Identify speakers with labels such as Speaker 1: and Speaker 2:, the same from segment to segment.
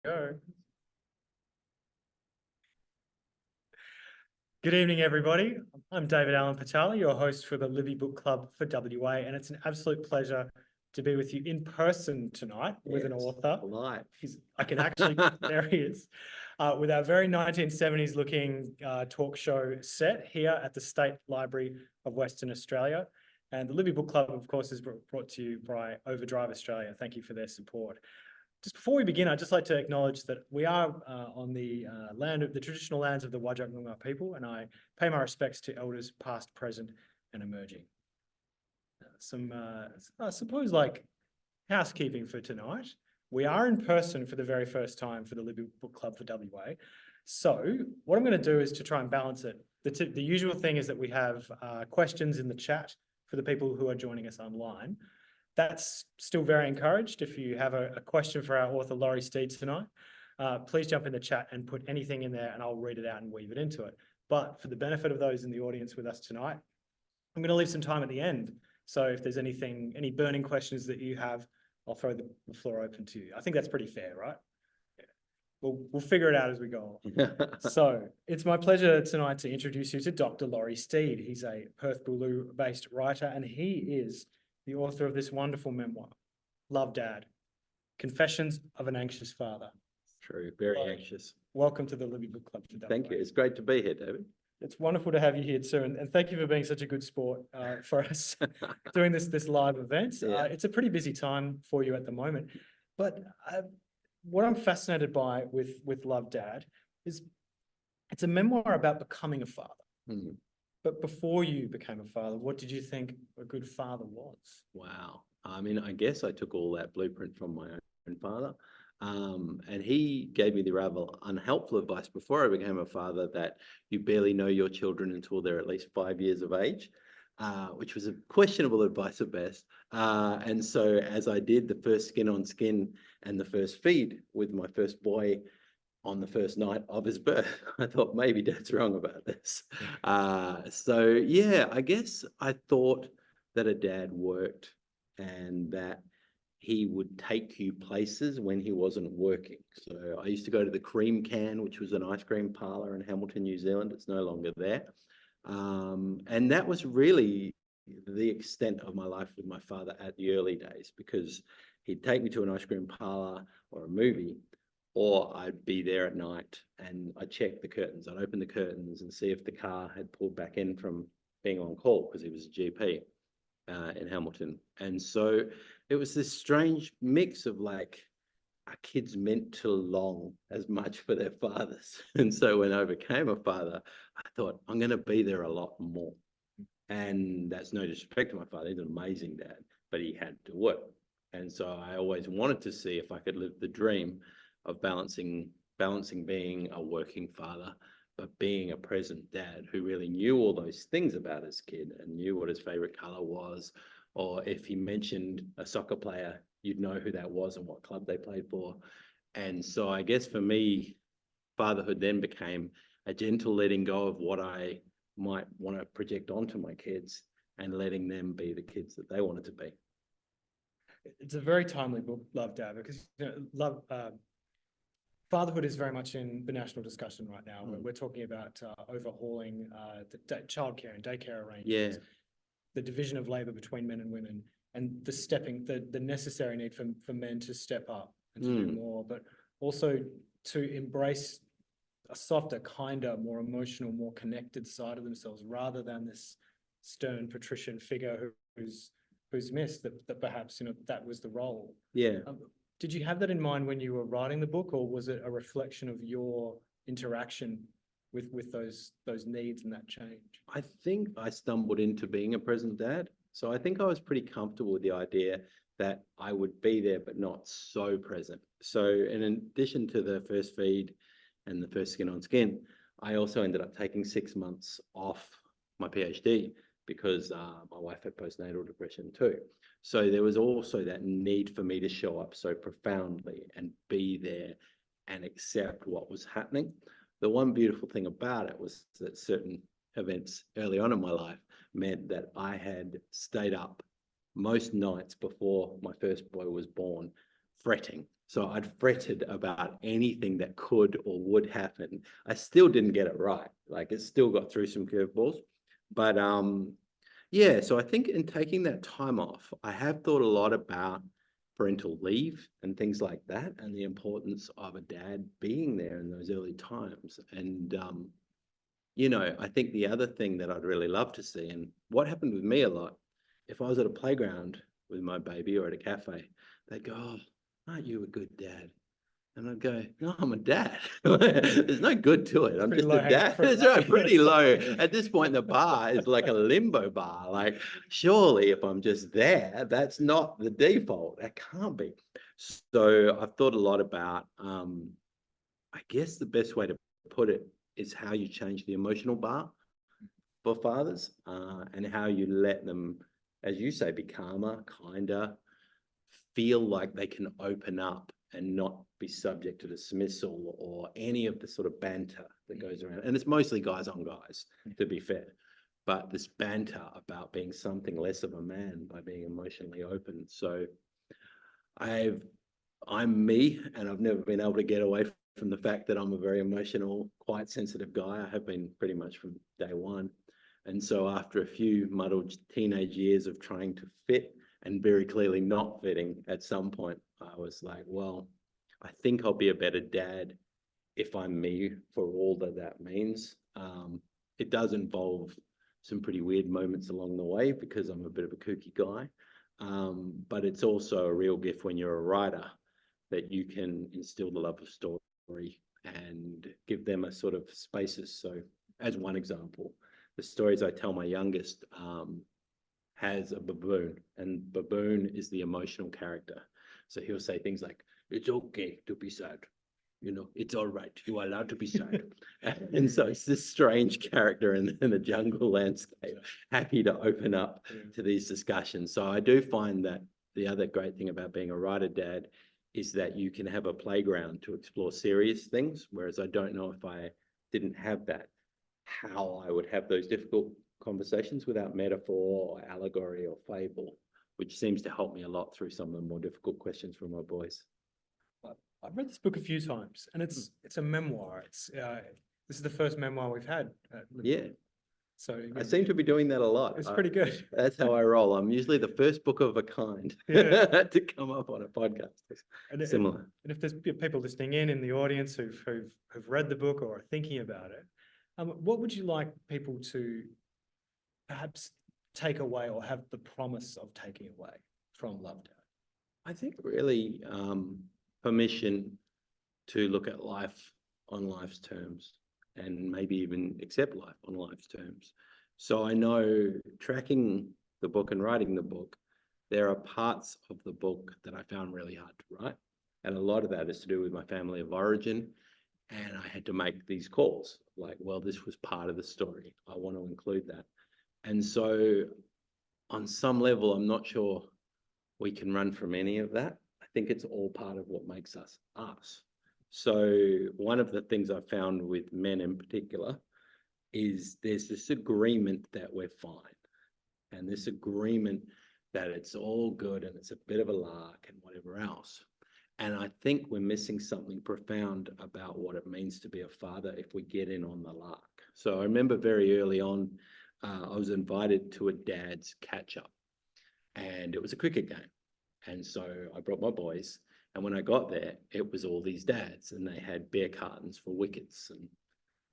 Speaker 1: Go. Good evening, everybody. I'm David Allan-Petale, your host for the Libby Book Club for WA, and it's an absolute pleasure to be with you in person tonight with an author.
Speaker 2: Live.
Speaker 1: I can actually, there he is, with our very 1970s looking talk show set here at the State Library of Western Australia. And the Libby Book Club, of course, is brought to you by Overdrive Australia. Thank you for their support. Just before we begin, I'd just like to acknowledge that we are on the traditional lands of the Wadjak people, and I pay my respects to elders past, present, and emerging. I suppose, like housekeeping for tonight. We are in person for the very first time for the Libby Book Club for WA. So what I'm going to do is to try and balance it. The usual thing is that we have questions in the chat for the people who are joining us online. That's still very encouraged. If you have a question for our author, Laurie Steed, tonight, please jump in the chat and put anything in there and I'll read it out and weave it into it. But for the benefit of those in the audience with us tonight, I'm going to leave some time at the end. So if there's any burning questions that you have, I'll throw the floor open to you. I think that's pretty fair, right? Yeah. We'll figure it out as we go on. So it's my pleasure tonight to introduce you to Dr. Laurie Steed. He's a Perth Booloo-based writer, and he is the author of this wonderful memoir, Love, Dad, Confessions of an Anxious Father.
Speaker 2: True, very anxious.
Speaker 1: Welcome to the Libby Book Club today.
Speaker 2: Thank you. It's great to be here, David.
Speaker 1: It's wonderful to have you here, sir, and thank you for being such a good sport for us doing this live event.
Speaker 2: Yeah.
Speaker 1: It's a pretty busy time for you at the moment, but what I'm fascinated by with Love, Dad is it's a memoir about becoming a father.
Speaker 2: Mm.
Speaker 1: But before you became a father, what did you think a good father was?
Speaker 2: Wow. I mean, I guess I took all that blueprint from my own father. And he gave me the rather unhelpful advice before I became a father that you barely know your children until they're at least 5 years of age, which was a questionable advice at best. And so as I did the first skin on skin and the first feed with my first boy on the first night of his birth, I thought maybe Dad's wrong about this. So yeah, I guess I thought that a dad worked and that he would take you places when he wasn't working. So I used to go to the Cream Can, which was an ice cream parlor in Hamilton, New Zealand. It's no longer there. And that was really the extent of my life with my father at the early days, because he'd take me to an ice cream parlor or a movie, or I'd be there at night and I'd check the curtains. I'd open the curtains and see if the car had pulled back in from being on call, because he was a GP in Hamilton. And so it was this strange mix of like, are kids meant to long as much for their fathers? And so when I became a father, I thought, I'm going to be there a lot more. And that's no disrespect to my father. He's an amazing dad, but he had to work. And so I always wanted to see if I could live the dream of balancing being a working father, but being a present dad who really knew all those things about his kid and knew what his favorite color was, or if he mentioned a soccer player, you'd know who that was and what club they played for. And so I guess for me, fatherhood then became a gentle letting go of what I might want to project onto my kids and letting them be the kids that they wanted to be.
Speaker 1: It's a very timely book, Love, Dad, because fatherhood is very much in the national discussion right now. We're talking about overhauling the childcare and daycare arrangements, the division of labour between men and women, and the necessary need for men to step up and to do more, but also to embrace a softer, kinder, more emotional, more connected side of themselves, rather than this stern patrician figure who's missed that perhaps that was the role.
Speaker 2: Yeah.
Speaker 1: Did you have that in mind when you were writing the book, or was it a reflection of your interaction with those needs and that change? I
Speaker 2: think I stumbled into being a present dad. So I think I was pretty comfortable with the idea that I would be there, but not so present. So in addition to the first feed and the first skin on skin, I also ended up taking 6 months off my PhD because my wife had postnatal depression too. So there was also that need for me to show up so profoundly and be there and accept what was happening. The one beautiful thing about it was that certain events early on in my life meant that I had stayed up most nights before my first boy was born, fretting So I'd fretted about anything that could or would happen. I still didn't get it right. Like it still got through some curveballs. But yeah, so I think in taking that time off, I have thought a lot about parental leave and things like that, and the importance of a dad being there in those early times. And you know, I think the other thing that I'd really love to see, and what happened with me a lot, if I was at a playground with my baby or at a cafe, they'd go, "Oh, aren't you a good dad?" And I'd go, "No, I'm a dad." There's no good to it. I'm
Speaker 1: Pretty
Speaker 2: just a
Speaker 1: low hanging
Speaker 2: dad.
Speaker 1: fruit,
Speaker 2: It's
Speaker 1: right?
Speaker 2: right, pretty low. At this point, the bar is like a limbo bar. Like, surely if I'm just there, that's not the default. That can't be. So I've thought a lot about, I guess the best way to put it is how you change the emotional bar for fathers, and how you let them, as you say, be calmer, kinder, feel like they can open up and not be subject to dismissal or any of the sort of banter that goes around. And it's mostly guys on guys, to be fair. But this banter about being something less of a man by being emotionally open. So I'm me, and I've never been able to get away from the fact that I'm a very emotional, quite sensitive guy. I have been pretty much from day one. And so after a few muddled teenage years of trying to fit and very clearly not fitting, at some point I was like, well, I think I'll be a better dad if I'm me, for all that that means. It does involve some pretty weird moments along the way because I'm a bit of a kooky guy. But it's also a real gift when you're a writer, that you can instill the love of story and give them a sort of spaces. So as one example, the stories I tell my youngest has a baboon, and baboon is the emotional character. So he'll say things like, "It's okay to be sad. You know, it's all right. You are allowed to be sad." And so it's this strange character in the jungle landscape, happy to open up to these discussions. So I do find that the other great thing about being a writer dad is that you can have a playground to explore serious things, whereas I don't know if I didn't have that, how I would have those difficult conversations without metaphor or allegory or fable, which seems to help me a lot through some of the more difficult questions from my boys.
Speaker 1: I've read this book a few times, and it's a memoir. It's this is the first memoir we've had at Libby.
Speaker 2: Yeah.
Speaker 1: So
Speaker 2: I seem to be doing that a lot.
Speaker 1: it's pretty good.
Speaker 2: That's how I roll. I'm usually the first book of a kind
Speaker 1: Yeah.
Speaker 2: to come up on a podcast.
Speaker 1: And
Speaker 2: Similar.
Speaker 1: And if there's people listening in the audience who've read the book or are thinking about it, what would you like people to perhaps take away or have the promise of taking away from Love Dad?
Speaker 2: I think really permission to look at life on life's terms, and maybe even accept life on life's terms. So I know, tracking the book and writing the book, there are parts of the book that I found really hard to write. And a lot of that is to do with my family of origin. And I had to make these calls like, well, this was part of the story. I want to include that. And so on some level, I'm not sure we can run from any of that. I think it's all part of what makes us us. So one of the things I found with men in particular is there's this agreement that we're fine, and this agreement that it's all good and it's a bit of a lark and whatever else. And I think we're missing something profound about what it means to be a father if we get in on the lark. So I remember very early on, I was invited to a dad's catch-up, and it was a cricket game. And so I brought my boys, and when I got there, it was all these dads, and they had beer cartons for wickets. And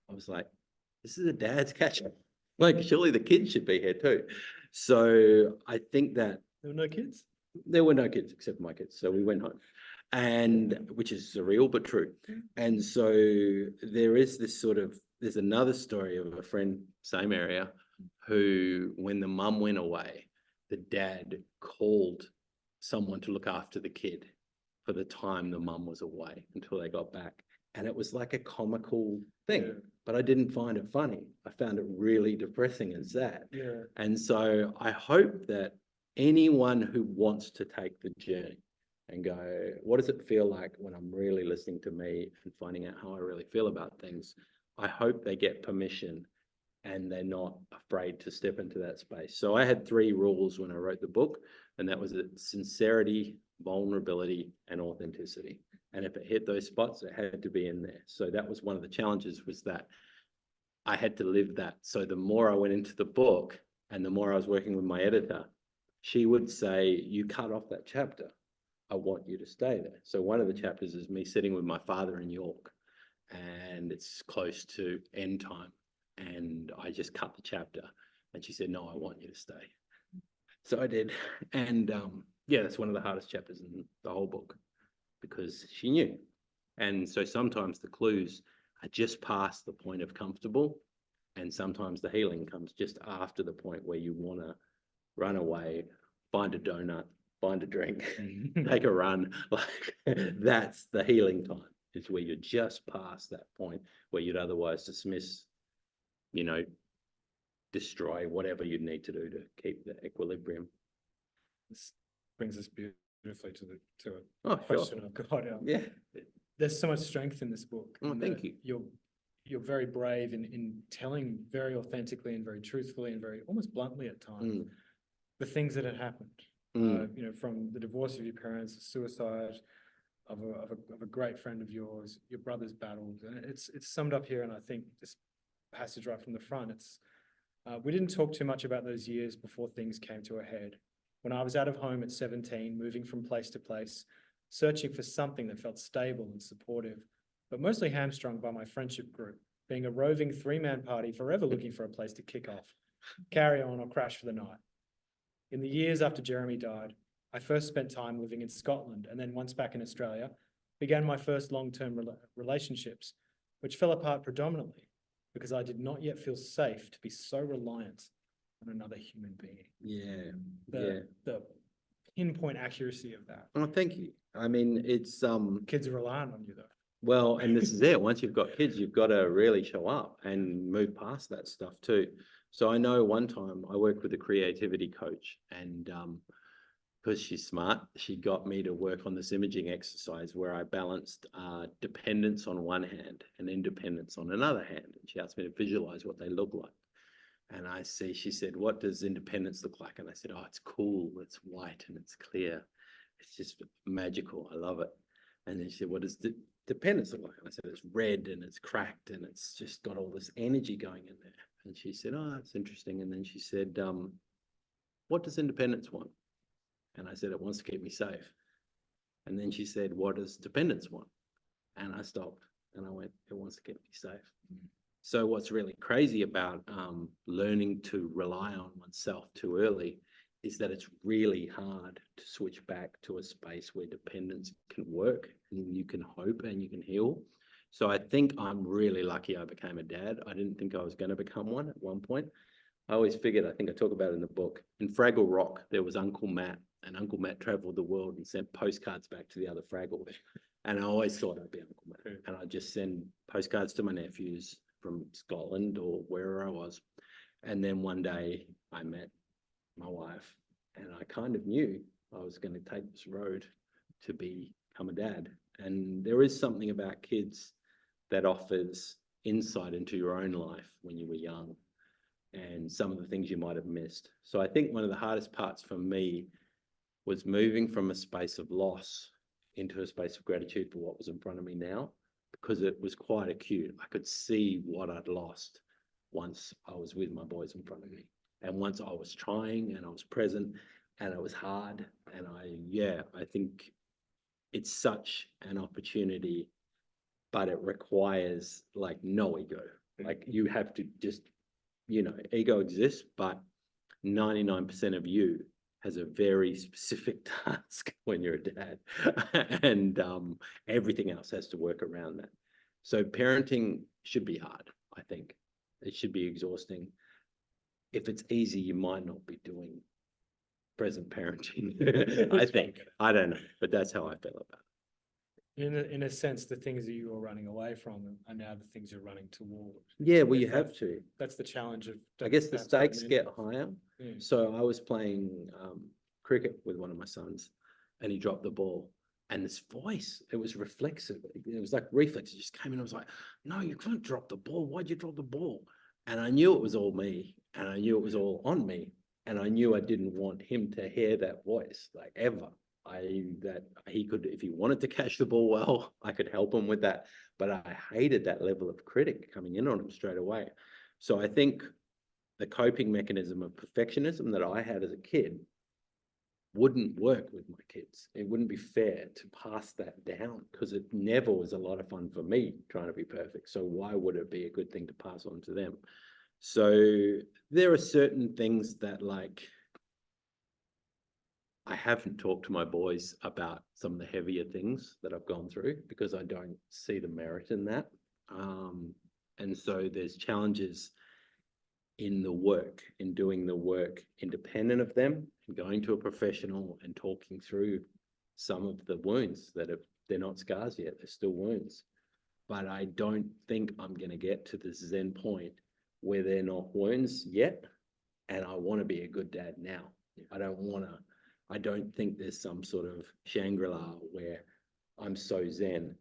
Speaker 2: I was like, this is a dad's catch-up. Like, surely the kids should be here too. So I think that
Speaker 1: There were no kids?
Speaker 2: there were no kids except my kids. So we went home, and which is surreal, but true. And so there is this sort of, there's another story of a friend, same area, who, when the mum went away, the dad called someone to look after the kid for the time the mum was away until they got back. And it was like a comical thing, but I didn't find it funny. I found it really depressing and sad.
Speaker 1: Yeah.
Speaker 2: And so I hope that anyone who wants to take the journey and go, what does it feel like when I'm really listening to me and finding out how I really feel about things? I hope they get permission and they're not afraid to step into that space. So I had 3 rules when I wrote the book, and that was sincerity, vulnerability, and authenticity. And if it hit those spots, it had to be in there. So that was one of the challenges, was that I had to live that. So the more I went into the book and the more I was working with my editor, she would say, you cut off that chapter. I want you to stay there. So one of the chapters is me sitting with my father in York, and it's close to end time. And I just cut the chapter, and she said, no, I want you to stay. So I did. And yeah, that's one of the hardest chapters in the whole book, because she knew. And so sometimes the clues are just past the point of comfortable, and sometimes the healing comes just after the point where you want to run away, find a donut, find a drink, take a run. Like, that's the healing time, is where you're just past that point where you'd otherwise dismiss, you know, destroy whatever you'd need to do to keep the equilibrium.
Speaker 1: This brings us beautifully to a
Speaker 2: Oh,
Speaker 1: question
Speaker 2: sure.
Speaker 1: I've got.
Speaker 2: Yeah.
Speaker 1: There's so much strength in this book.
Speaker 2: Oh,
Speaker 1: and
Speaker 2: thank you.
Speaker 1: You're very brave in telling very authentically and very truthfully and very almost bluntly at times the things that had happened. You know, from the divorce of your parents, the suicide of a great friend of yours, your brother's battles, and it's summed up here. And I think this passage right from the front, it's we didn't talk too much about those years before things came to a head. When I was out of home at 17, moving from place to place, searching for something that felt stable and supportive, but mostly hamstrung by my friendship group, being a roving three-man party, forever looking for a place to kick off, carry on, or crash for the night. In the years after Jeremy died, I first spent time living in Scotland, and then once back in Australia, began my first long-term relationships, which fell apart predominantly because I did not yet feel safe to be so reliant on another human being.
Speaker 2: Yeah.
Speaker 1: The pinpoint accuracy of that.
Speaker 2: Oh, thank you. I mean, it's
Speaker 1: Kids are reliant on you though.
Speaker 2: well, and this is it. Once you've got kids, you've got to really show up and move past that stuff too. So I know one time I worked with a creativity coach, and because she's smart, she got me to work on this imaging exercise where I balanced dependence on one hand and independence on another hand. And she asked me to visualize what they look like. And she said, what does independence look like? And I said, oh, it's cool, it's white and it's clear. It's just magical. I love it. And then she said, what does dependence look like? And I said, it's red and it's cracked and it's just got all this energy going in there. And she said, oh, that's interesting. And then she said, what does independence want? And I said, it wants to keep me safe. And then she said, what does dependence want? And I stopped and I went, it wants to keep me safe. So what's really crazy about learning to rely on oneself too early is that it's really hard to switch back to a space where dependence can work and you can hope and you can heal. So I think I'm really lucky I became a dad. I didn't think I was going to become one at one point. I always figured, I think I talk about it in the book, in Fraggle Rock, there was Uncle Matt, and Uncle Matt traveled the world and sent postcards back to the other Fraggles. And I always thought I'd be Uncle Matt. And I'd just send postcards to my nephews from Scotland or wherever I was. And then one day I met my wife, and I kind of knew I was going to take this road to become a dad. And there is something about kids that offers insight into your own life when you were young and some of the things you might have missed. So I think one of the hardest parts for me was moving from a space of loss into a space of gratitude for what was in front of me now, because it was quite acute. I could see what I'd lost once I was with my boys in front of me. And once I was trying and I was present and it was hard. And I think it's such an opportunity, but it requires like no ego. Like you have to just, ego exists, but 99% of you has a very specific task when you're a dad, and everything else has to work around that. So parenting should be hard, I think. It should be exhausting. If it's easy, you might not be doing present parenting, I think. I don't know, but that's how I feel about it.
Speaker 1: In a sense, the things that you were running away from are now the things you're running toward.
Speaker 2: Yeah, well, you have to.
Speaker 1: That's the challenge of.
Speaker 2: I guess the stakes get higher.
Speaker 1: Yeah.
Speaker 2: So I was playing cricket with one of my sons, and he dropped the ball. And this voice, it was reflexive. It was like reflex. It just came in. I was like, no, you can't drop the ball. Why'd you drop the ball? And I knew it was all me, and I knew it was all on me. And I knew I didn't want him to hear that voice, like ever. that he could, if he wanted to catch the ball well, I could help him with that. But I hated that level of critic coming in on him straight away. So I think the coping mechanism of perfectionism that I had as a kid wouldn't work with my kids. It wouldn't be fair to pass that down, because it never was a lot of fun for me trying to be perfect. So why would it be a good thing to pass on to them? So there are certain things that, like, I haven't talked to my boys about some of the heavier things that I've gone through, because I don't see the merit in that. And so there's challenges in the work, in doing the work independent of them, and going to a professional and talking through some of the wounds that they're not scars yet, they're still wounds. But I don't think I'm going to get to the Zen point where they're not wounds yet, and I want to be a good dad now. I don't think there's some sort of Shangri-La where I'm so Zen.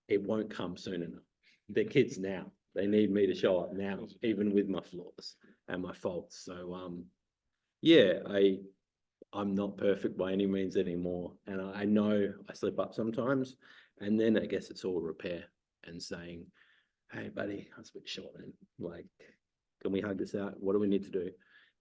Speaker 2: It won't come soon enough. They're kids now. They need me to show up now, even with my flaws and my faults. So, yeah, I'm not perfect by any means anymore. And I know I slip up sometimes. And then I guess it's all repair and saying, hey, buddy, I was a bit short. And like, can we hug this out? What do we need to do?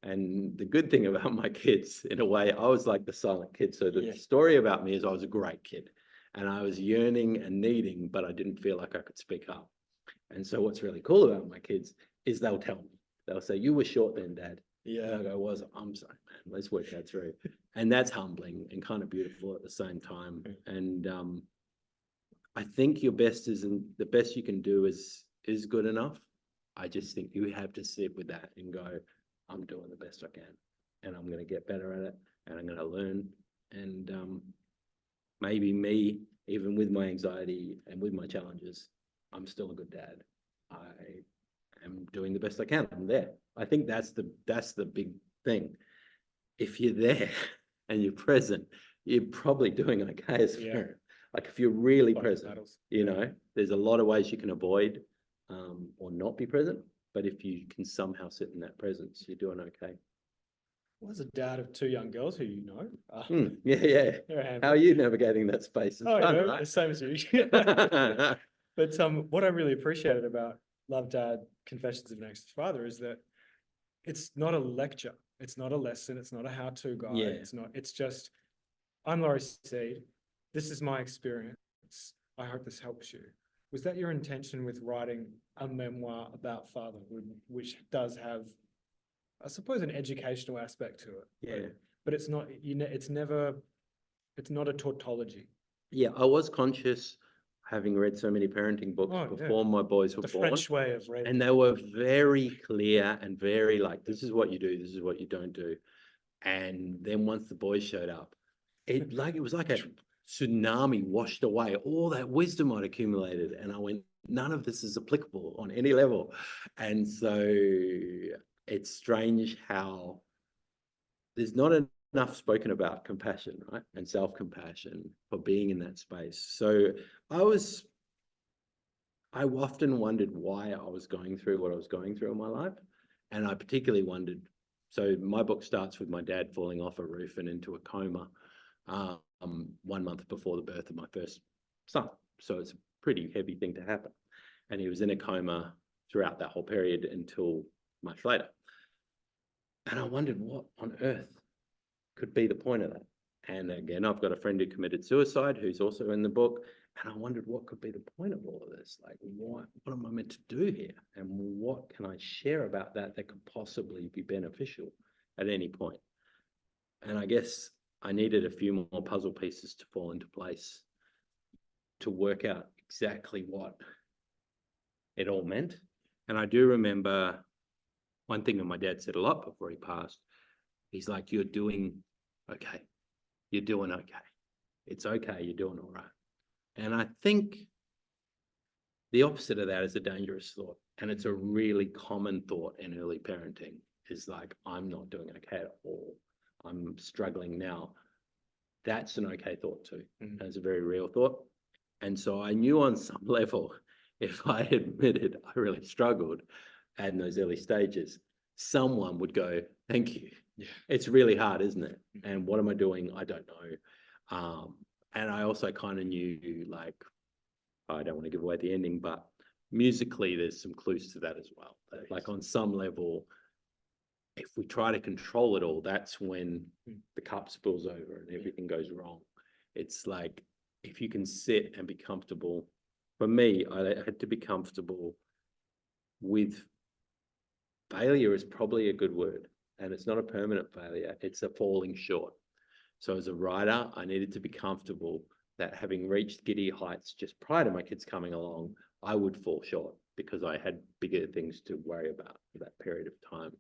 Speaker 2: And the good thing about my kids, in a way, I was like the silent kid. So the story about me is I was a great kid, and I was yearning and needing, but I didn't feel like I could speak up. And so what's really cool about my kids is they'll tell me. They'll say, you were short then, Dad.
Speaker 1: Yeah.
Speaker 2: And I go, I'm sorry, man. Let's work that through. And that's humbling and kind of beautiful at the same time. And I think your best the best you can do is good enough. I just think you have to sit with that and go, I'm doing the best I can, and I'm going to get better at it, and I'm going to learn. And maybe me, even with my anxiety and with my challenges, I'm still a good dad. I am doing the best I can. I'm there. I think that's the big thing. If you're there and you're present, you're probably doing okay as a parent. Like if you're really present, you know, there's a lot of ways you can avoid or not be present. But if you can somehow sit in that presence, you're doing okay.
Speaker 1: Well, as a dad of two young girls who you know.
Speaker 2: Yeah. How are you navigating that space? It's fun, right?
Speaker 1: The same as you. But what I really appreciated about Love Dad, Confessions of an Anxious Father is that it's not a lecture. It's not a lesson. It's not a how-to guide.
Speaker 2: Yeah.
Speaker 1: It's just, I'm Laurie Steed. This is my experience. I hope this helps you. Was that your intention with writing a memoir about fatherhood, which does have, I suppose, an educational aspect to it?
Speaker 2: Yeah.
Speaker 1: But it's not, it's not a tautology.
Speaker 2: Yeah, I was conscious, having read so many parenting books before my boys were born. The
Speaker 1: French way of reading.
Speaker 2: And they were very clear and very like, this is what you do, this is what you don't do. And then once the boys showed up, it was like a tsunami washed away all that wisdom I'd accumulated. And I went, none of this is applicable on any level. And so it's strange how there's not enough spoken about compassion, right? And self-compassion for being in that space. So I often wondered why I was going through what I was going through in my life. And I particularly wondered, so my book starts with my dad falling off a roof and into a coma 1 month before the birth of my first son. So it's a pretty heavy thing to happen. And he was in a coma throughout that whole period until much later. And I wondered what on earth could be the point of that. And again, I've got a friend who committed suicide who's also in the book. And I wondered what could be the point of all of this? Like, what am I meant to do here? And what can I share about that could possibly be beneficial at any point? And I guess I needed a few more puzzle pieces to fall into place to work out exactly what it all meant. And I do remember one thing that my dad said a lot before he passed. He's like, you're doing okay. You're doing okay. It's okay. You're doing all right. And I think the opposite of that is a dangerous thought. And it's a really common thought in early parenting is like, I'm not doing okay at all. I'm struggling now. That's an okay thought too. That's a very real thought. And so I knew on some level, if I admitted I really struggled in those early stages, someone would go, thank you. Yeah. It's really hard, isn't it? And what am I doing? I don't know. And I also kind of knew, like, I don't want to give away the ending, but musically, there's some clues to that as well. Like on some level, if we try to control it all, that's when the cup spills over and everything goes wrong. It's like, if you can sit and be comfortable, for me, I had to be comfortable with failure is probably a good word. And it's not a permanent failure, it's a falling short. So as a writer, I needed to be comfortable that having reached giddy heights just prior to my kids coming along, I would fall short because I had bigger things to worry about for that period of time.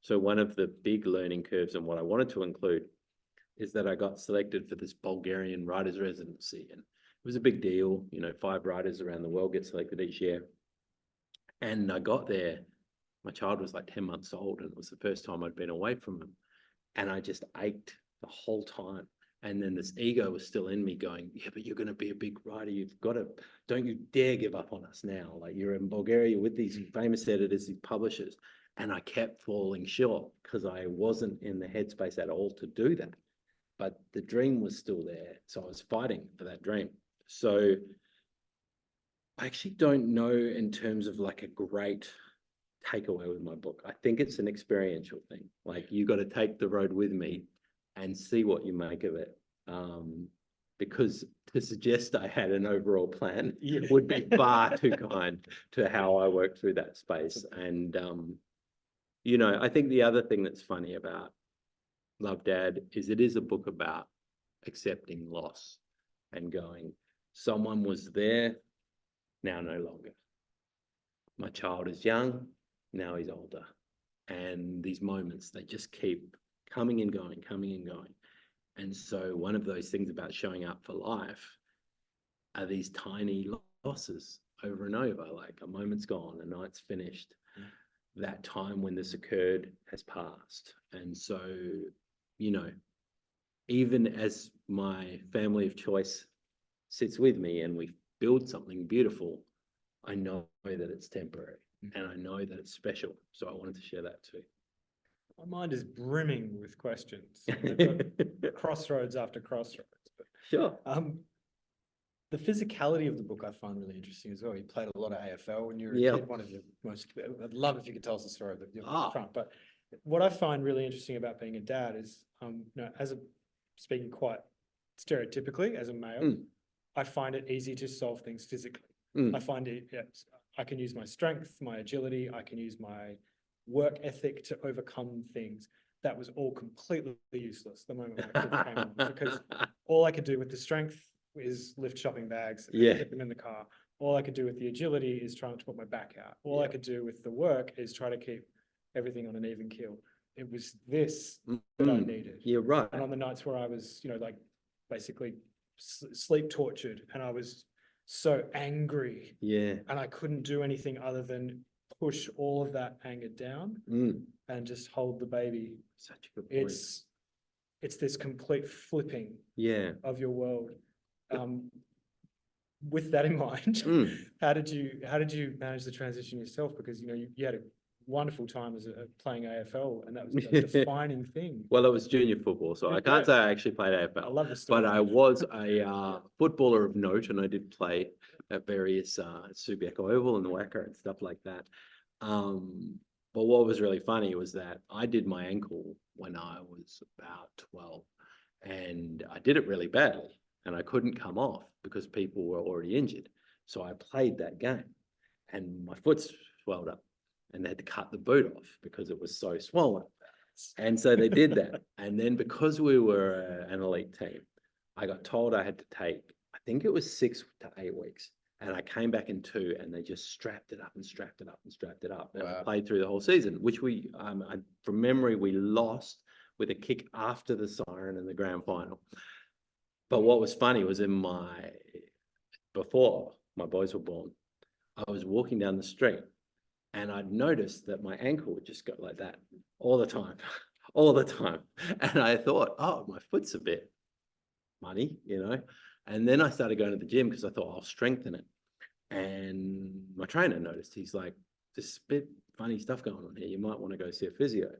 Speaker 2: So one of the big learning curves and what I wanted to include is that I got selected for this Bulgarian writers residency. And it was a big deal. 5 writers around the world get selected each year. And I got there, my child was like 10 months old, and it was the first time I'd been away from him. And I just ached the whole time. And then this ego was still in me going, yeah, but you're going to be a big writer. You've got to, don't you dare give up on us now. Like, you're in Bulgaria with these famous editors, these publishers. And I kept falling short because I wasn't in the headspace at all to do that. But the dream was still there. So I was fighting for that dream. So I actually don't know in terms of like a great takeaway with my book. I think it's an experiential thing. Like, you got to take the road with me and see what you make of it. Because to suggest I had an overall plan would be far too kind to how I worked through that space. And, I think the other thing that's funny about Love, Dad is it is a book about accepting loss and going, someone was there, now no longer. My child is young, now he's older. And these moments, they just keep coming and going, coming and going. And so one of those things about showing up for life are these tiny losses over and over, like a moment's gone, a night's finished. That time when this occurred has passed. And so, even as my family of choice sits with me and we build something beautiful, I know that it's temporary and I know that it's special. So I wanted to share that too.
Speaker 1: My mind is brimming with questions. Crossroads after crossroads. But,
Speaker 2: sure.
Speaker 1: The physicality of the book I find really interesting as well. You played a lot of AFL when you were a kid. One of your most, I'd love if you could tell us the story of your front. But what I find really interesting about being a dad is, speaking quite stereotypically as a male, I find it easy to solve things physically. I find I can use my strength, my agility, I can use my work ethic to overcome things. That was all completely useless the moment my kids came on, because all I could do with the strength is lift shopping bags and get them in the car. All I could do with the agility is trying to put my back out. All I could do with the work is try to keep everything on an even keel. It was this that I needed.
Speaker 2: You're right.
Speaker 1: And on the nights where I was, basically sleep tortured and I was so angry, and I couldn't do anything other than push all of that anger down and just hold the baby.
Speaker 2: Such a good point.
Speaker 1: It's this complete flipping of your world. With that in mind, how did you manage the transition yourself? Because you had a wonderful time as playing AFL, and that was a defining thing.
Speaker 2: Well, it was junior football, so I can't say I actually played AFL.
Speaker 1: I love the story.
Speaker 2: But I was a footballer of note, and I did play at various Subiaco Oval and the Wacker and stuff like that. But what was really funny was that I did my ankle when I was about 12, and I did it really badly, and I couldn't come off because people were already injured. So I played that game, and my foot swelled up, and they had to cut the boot off because it was so swollen. And so they did that. And then because we were an elite team, I got told I had to take, I think it was 6 to 8 weeks. And I came back in 2, and they just strapped it up and strapped it up and strapped it up. And I played through the whole season, which we, from memory, we lost with a kick after the siren in the grand final. But what was funny was before my boys were born, I was walking down the street, and I'd noticed that my ankle would just go like that all the time, all the time. And I thought, oh, my foot's a bit muddy, And then I started going to the gym because I thought I'll strengthen it. And my trainer noticed, he's like, there's a bit funny stuff going on here. You might want to go see a physio.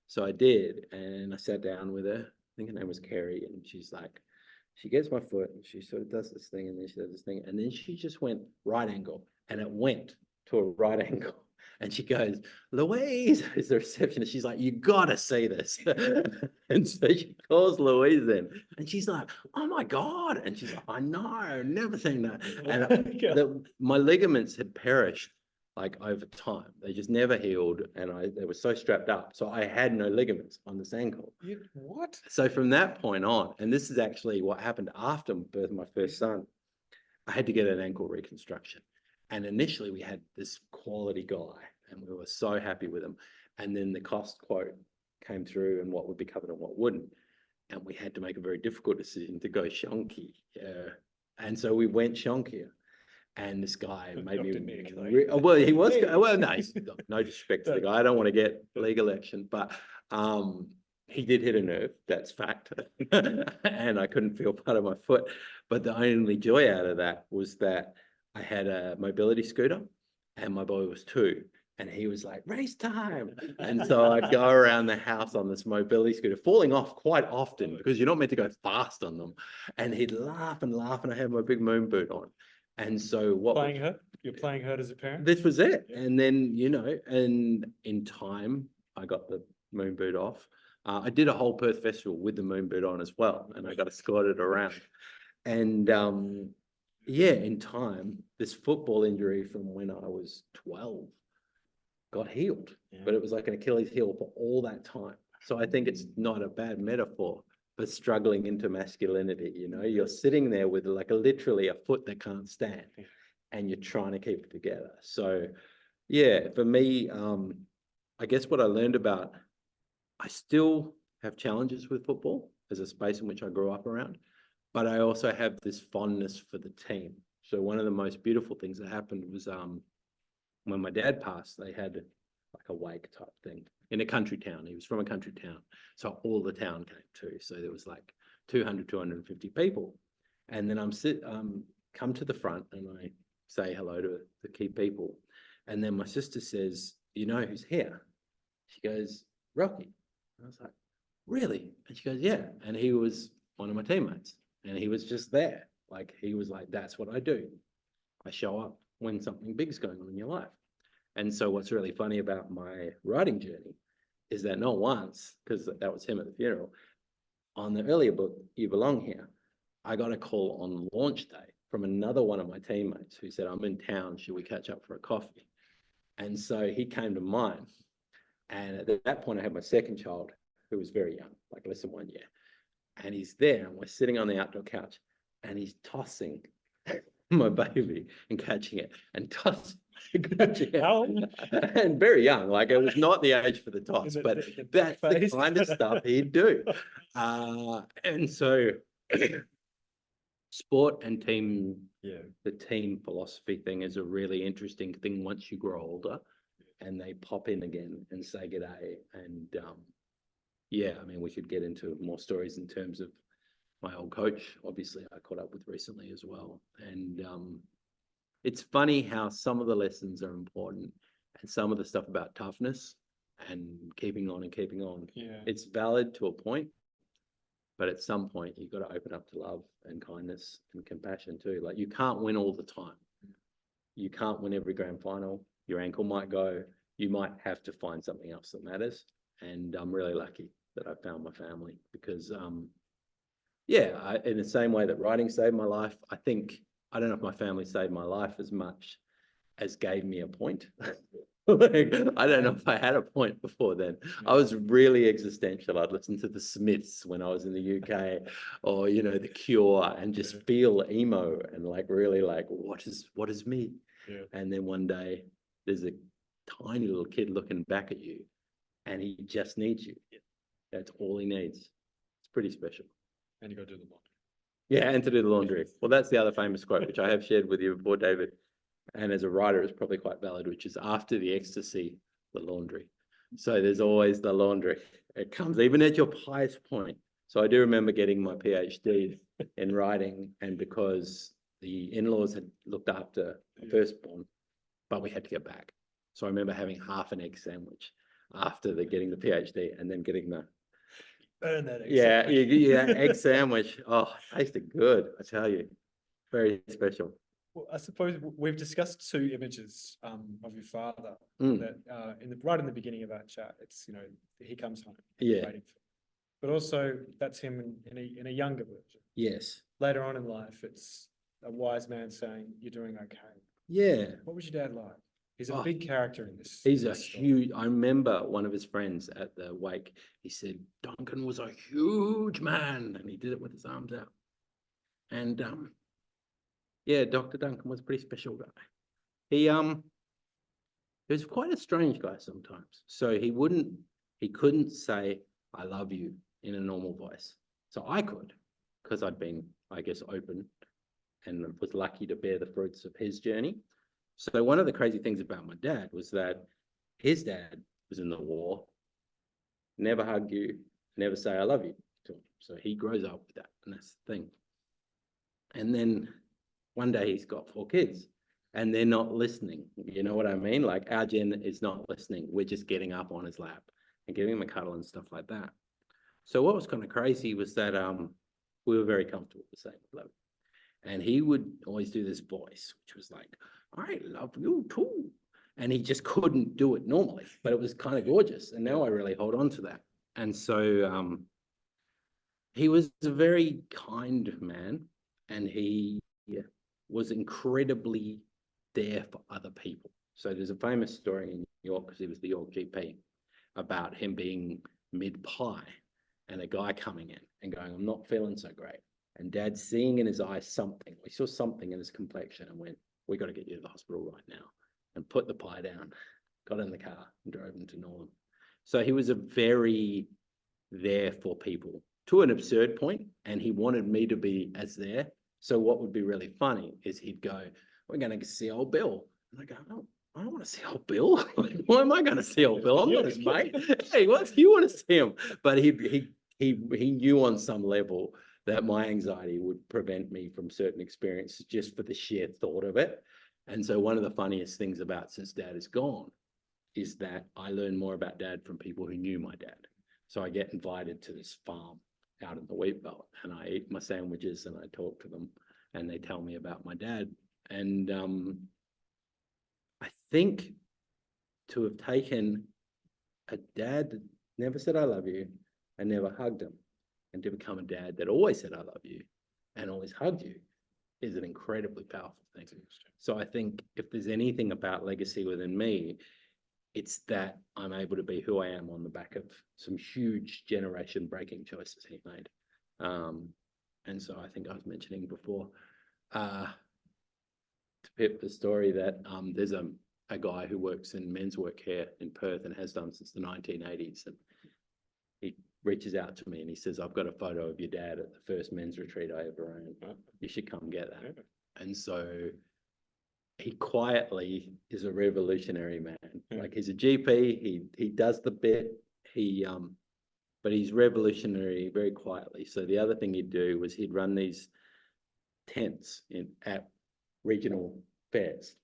Speaker 2: So I did. And I sat down with her. I think her name was Kerry. And she's like, she gets my foot and she sort of does this thing and then she does this thing and then she just went right angle and it went to a right angle. And she goes, Louise, is the receptionist. She's like, you gotta see this. And so she calls Louise in and she's like, oh my God. And she's like, I know, never seen that. And my ligaments had perished like over time. They just never healed. And they were so strapped up. So I had no ligaments on this ankle.
Speaker 1: What?
Speaker 2: So from that point on, and this is actually what happened after birth of my first son, I had to get an ankle reconstruction. And initially we had this quality guy and we were so happy with him. And then the cost quote came through and what would be covered and what wouldn't. And we had to make a very difficult decision to go shonky. And so we went shonkier. And this guy made me, well, he was, well, no, no disrespect to the guy. I don't want to get legal action, but he did hit a nerve, that's fact. And I couldn't feel part of my foot. But the only joy out of that was that I had a mobility scooter and my boy was 2 and he was like, race time. And so I'd go around the house on this mobility scooter, falling off quite often because you're not meant to go fast on them. And he'd laugh and laugh and I had my big moon boot on. And so
Speaker 1: You're playing hurt as a parent?
Speaker 2: This was it. And then, you know, and in time, I got the moon boot off. I did a whole Perth festival with the moon boot on as well. And I got escorted around. And yeah, in time, this football injury from when I was 12 got healed. But it was like an Achilles heel for all that time. So I think it's not a bad metaphor for struggling into masculinity. You know, you're sitting there with like literally a foot that can't stand and you're trying to keep it together. So yeah, for me, I guess what I learned about, I still have challenges with football as a space in which I grew up around, but I also have this fondness for the team. So one of the most beautiful things that happened was when my dad passed, they had like a wake type thing in a country town. He was from a country town. So all the town came too. So there was like 200, 250 people. And then come to the front and I say hello to the key people. And then my sister says, you know who's here? She goes, Rocky. And I was like, really? And she goes, yeah. And he was one of my teammates and he was just there. Like, he was like, that's what I do. I show up when something big's going on in your life. And so what's really funny about my writing journey is that not once, because that was him at the funeral, on the earlier book, You Belong Here, I got a call on launch day from another one of my teammates who said, I'm in town, should we catch up for a coffee? And so he came to mine. And at that point, I had my second child, who was very young, like less than 1 year. And he's there, and we're sitting on the outdoor couch, and he's tossing my baby and catching it, and tossing, catching it. And very young, like it was not the age for the toss, but that's the kind of stuff he'd do. And so sport and team, the team philosophy thing is a really interesting thing once you grow older and they pop in again and say g'day. And yeah, I mean, we could get into more stories in terms of my old coach, obviously, I caught up with recently as well. And it's funny how some of the lessons are important and some of the stuff about toughness and keeping on and keeping on. It's valid to a point, but at some point you've got to open up to love and kindness and compassion too. Like, you can't win all the time. You can't win every grand final. Your ankle might go. You might have to find something else that matters. And I'm really lucky that I found my family because yeah, in the same way that writing saved my life, I don't know if my family saved my life as much as gave me a point. Like, I don't know if I had a point before then. I was really existential. I'd listen to the Smiths when I was in the UK or, you know, The Cure and just feel emo and like really like, what is me? And then one day there's a tiny little kid looking back at you and he just needs you. That's all he needs. It's pretty special.
Speaker 1: And you got to do the laundry.
Speaker 2: Yeah, and to do the laundry. Well, that's the other famous quote, which I have shared with you before, David. And as a writer, it's probably quite valid, which is after the ecstasy, the laundry. So there's always the laundry. It comes even at your highest point. So I do remember getting my PhD in writing, and because the in-laws had looked after the firstborn, but we had to get back. So I remember having half an egg sandwich after getting the PhD and then getting the
Speaker 1: burn that egg
Speaker 2: Yeah,
Speaker 1: sandwich.
Speaker 2: yeah, egg sandwich. Oh, tasted good, I tell you. Very special.
Speaker 1: Well, I suppose we've discussed two images of your father
Speaker 2: Mm,
Speaker 1: that right in the beginning of our chat. It's he comes home,
Speaker 2: yeah,
Speaker 1: waiting for, but also that's him in a younger version.
Speaker 2: yes.
Speaker 1: Later on in life, it's a wise man saying, "You're doing okay."
Speaker 2: Yeah.
Speaker 1: What was your dad like? He's a
Speaker 2: Oh,
Speaker 1: big character in this.
Speaker 2: he's
Speaker 1: in
Speaker 2: a
Speaker 1: this story.
Speaker 2: huge, I remember one of his friends at the wake, he said, Duncan was a huge man, and he did it with his arms out. And yeah, Dr. Duncan was a pretty special guy. He was quite a strange guy sometimes. So he couldn't say, I love you in a normal voice. So I could, because I'd been, I guess, open and was lucky to bear the fruits of his journey. So one of the crazy things about my dad was that his dad was in the war, never hug you, never say I love you to him. So he grows up with that, and that's the thing. And then one day he's got 4 kids and they're not listening. You know what I mean? Like our gen is not listening. We're just getting up on his lap and giving him a cuddle and stuff like that. So what was kind of crazy was that we were very comfortable with saying love. And he would always do this voice, which was like, I love you too. And he just couldn't do it normally, but it was kind of gorgeous. And now I really hold on to that. And so he was a very kind man, and he was incredibly there for other people. So there's a famous story in New York, because he was the York GP, about him being mid-pie and a guy coming in and going, I'm not feeling so great. And Dad seeing in his eyes something, we saw something in his complexion and went, we got to get you to the hospital right now, and put the pie down, got in the car and drove him to Northam. So he was a very there for people to an absurd point, and he wanted me to be as there. So what would be really funny is he'd go, we're going to see old Bill. And I go, oh, I don't want to see old Bill. Why am I going to see old Bill? I'm not his mate. Hey, what do you want to see him? But he knew on some level that my anxiety would prevent me from certain experiences just for the sheer thought of it. And so one of the funniest things about since Dad is gone is that I learned more about Dad from people who knew my dad. So I get invited to this farm out in the wheat belt, and I eat my sandwiches and I talk to them, and they tell me about my dad. And I think to have taken a dad that never said I love you and never hugged him, and to become a dad that always said I love you and always hugged you is an incredibly powerful thing. So I think if there's anything about legacy within me, it's that I'm able to be who I am on the back of some huge generation breaking choices he made. And so I think I was mentioning before to Pip the story that there's a guy who works in men's work here in Perth and has done since the 1980s. And he reaches out to me and he says, I've got a photo of your dad at the first men's retreat I ever ran. You should come get that. Yeah. And so he quietly is a revolutionary man. Like he's a GP, he does the bit, but he's revolutionary very quietly. So the other thing he'd do was he'd run these tents at regional fairs,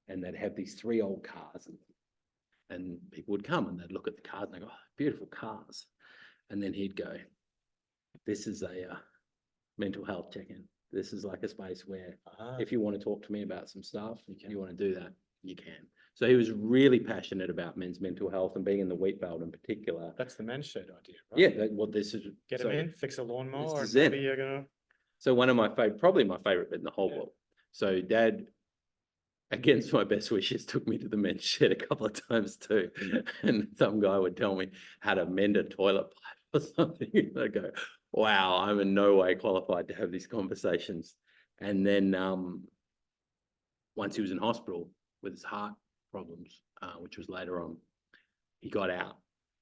Speaker 2: and they'd have these 3 old cars, and people would come and they'd look at the cars and they go, oh, beautiful cars. And then he'd go, this is a mental health check-in. This is like a space where if you want to talk to me about some stuff, you want to do that, you can. So he was really passionate about men's mental health and being in the wheat belt in particular.
Speaker 1: That's the men's shed idea, right?
Speaker 2: Yeah, well, this is
Speaker 1: get him in, fix a lawnmower, and
Speaker 2: maybe
Speaker 1: you're gonna.
Speaker 2: So one of my probably my favorite bit in the whole world. So Dad, against my best wishes, took me to the men's shed a couple of times too, and some guy would tell me how to mend a toilet pipe or something. And I go, wow, I'm in no way qualified to have these conversations. And then once he was in hospital with his heart problems, which was later on, he got out,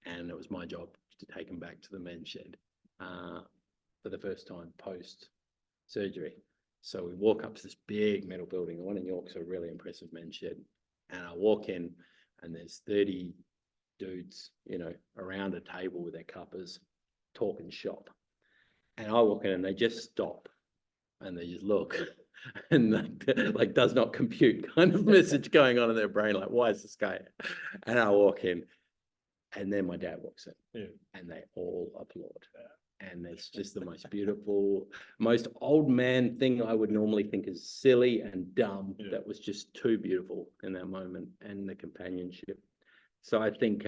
Speaker 2: and it was my job to take him back to the men's shed for the first time post-surgery. So we walk up to this big metal building. The one in York's a really impressive men's shed. And I walk in, and there's 30 dudes, around a table with their cuppers, talking shop. And I walk in and they just stop and they just look and like does not compute kind of message going on in their brain. Like, why is this guy? And I walk in And then my dad walks in and they all applaud. And it's just the most beautiful, most old man thing I would normally think is silly and dumb. That was just too beautiful in that moment, and the companionship. So I think